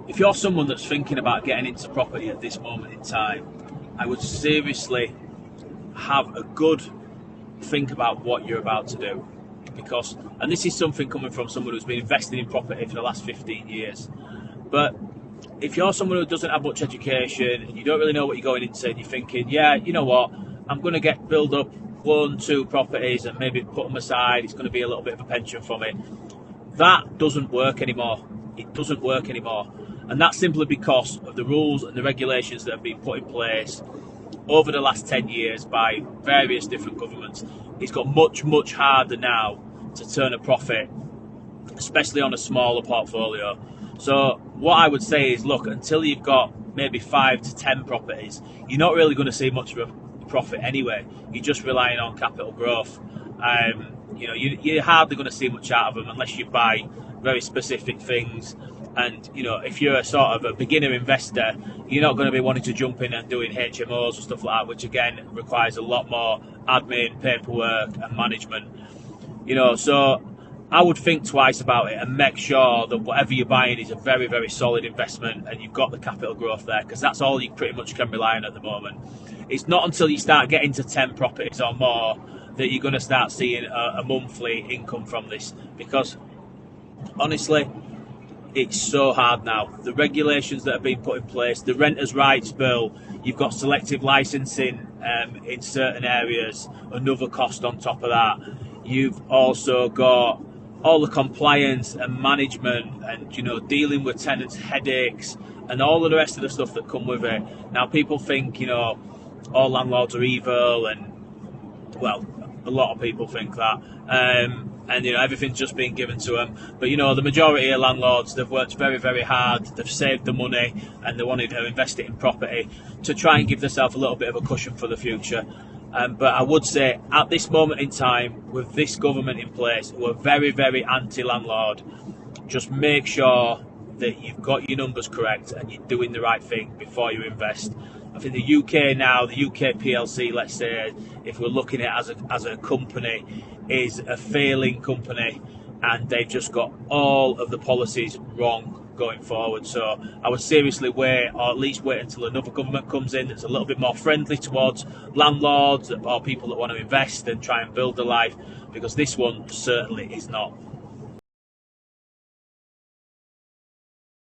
if you're someone that's thinking about getting into property at this moment in time, I would seriously have a good think about what you're about to do. Because, and this is something coming from someone who's been investing in property for the last 15 years. But if you're someone who doesn't have much education and you don't really know what you're going into, and you're thinking, yeah, you know what, I'm going to build up 1-2 properties and maybe put them aside, it's going to be a little bit of a pension from it. That doesn't work anymore. It doesn't work anymore. And that's simply because of the rules and the regulations that have been put in place over the last 10 years by various different governments. It's got much, much harder now to turn a profit, especially on a smaller portfolio. So what I would say is, look, until you've got maybe 5 to 10 properties, you're not really going to see much of a profit anyway. You're just relying on capital growth. You're hardly going to see much out of them unless you buy very specific things. And, if you're a sort of a beginner investor, you're not going to be wanting to jump in and doing HMOs or stuff like that, which again requires a lot more admin, paperwork and management. So I would think twice about it and make sure that whatever you're buying is a very, very solid investment and you've got the capital growth there, because that's all you pretty much can rely on at the moment. It's not until you start getting to 10 properties or more that you're going to start seeing a monthly income from this, because honestly, it's so hard now. The regulations that have been put in place, the renters' rights bill, you've got selective licensing in certain areas, another cost on top of that. You've also got all the compliance and management and, dealing with tenants' headaches and all of the rest of the stuff that come with it. Now, people think, all landlords are evil, and, well, a lot of people think that. And everything's just being given to them. But the majority of landlords, they've worked very, very hard. They've saved the money and they wanted to invest it in property to try and give themselves a little bit of a cushion for the future. But I would say at this moment in time, with this government in place, who are very, very anti-landlord, just make sure that you've got your numbers correct and you're doing the right thing before you invest. I think the UK now, the UK PLC, let's say, if we're looking at it as a company, is a failing company, and they've just got all of the policies wrong going forward. So I would seriously wait, or at least wait until another government comes in that's a little bit more friendly towards landlords or people that want to invest and try and build a life, because this one certainly is not.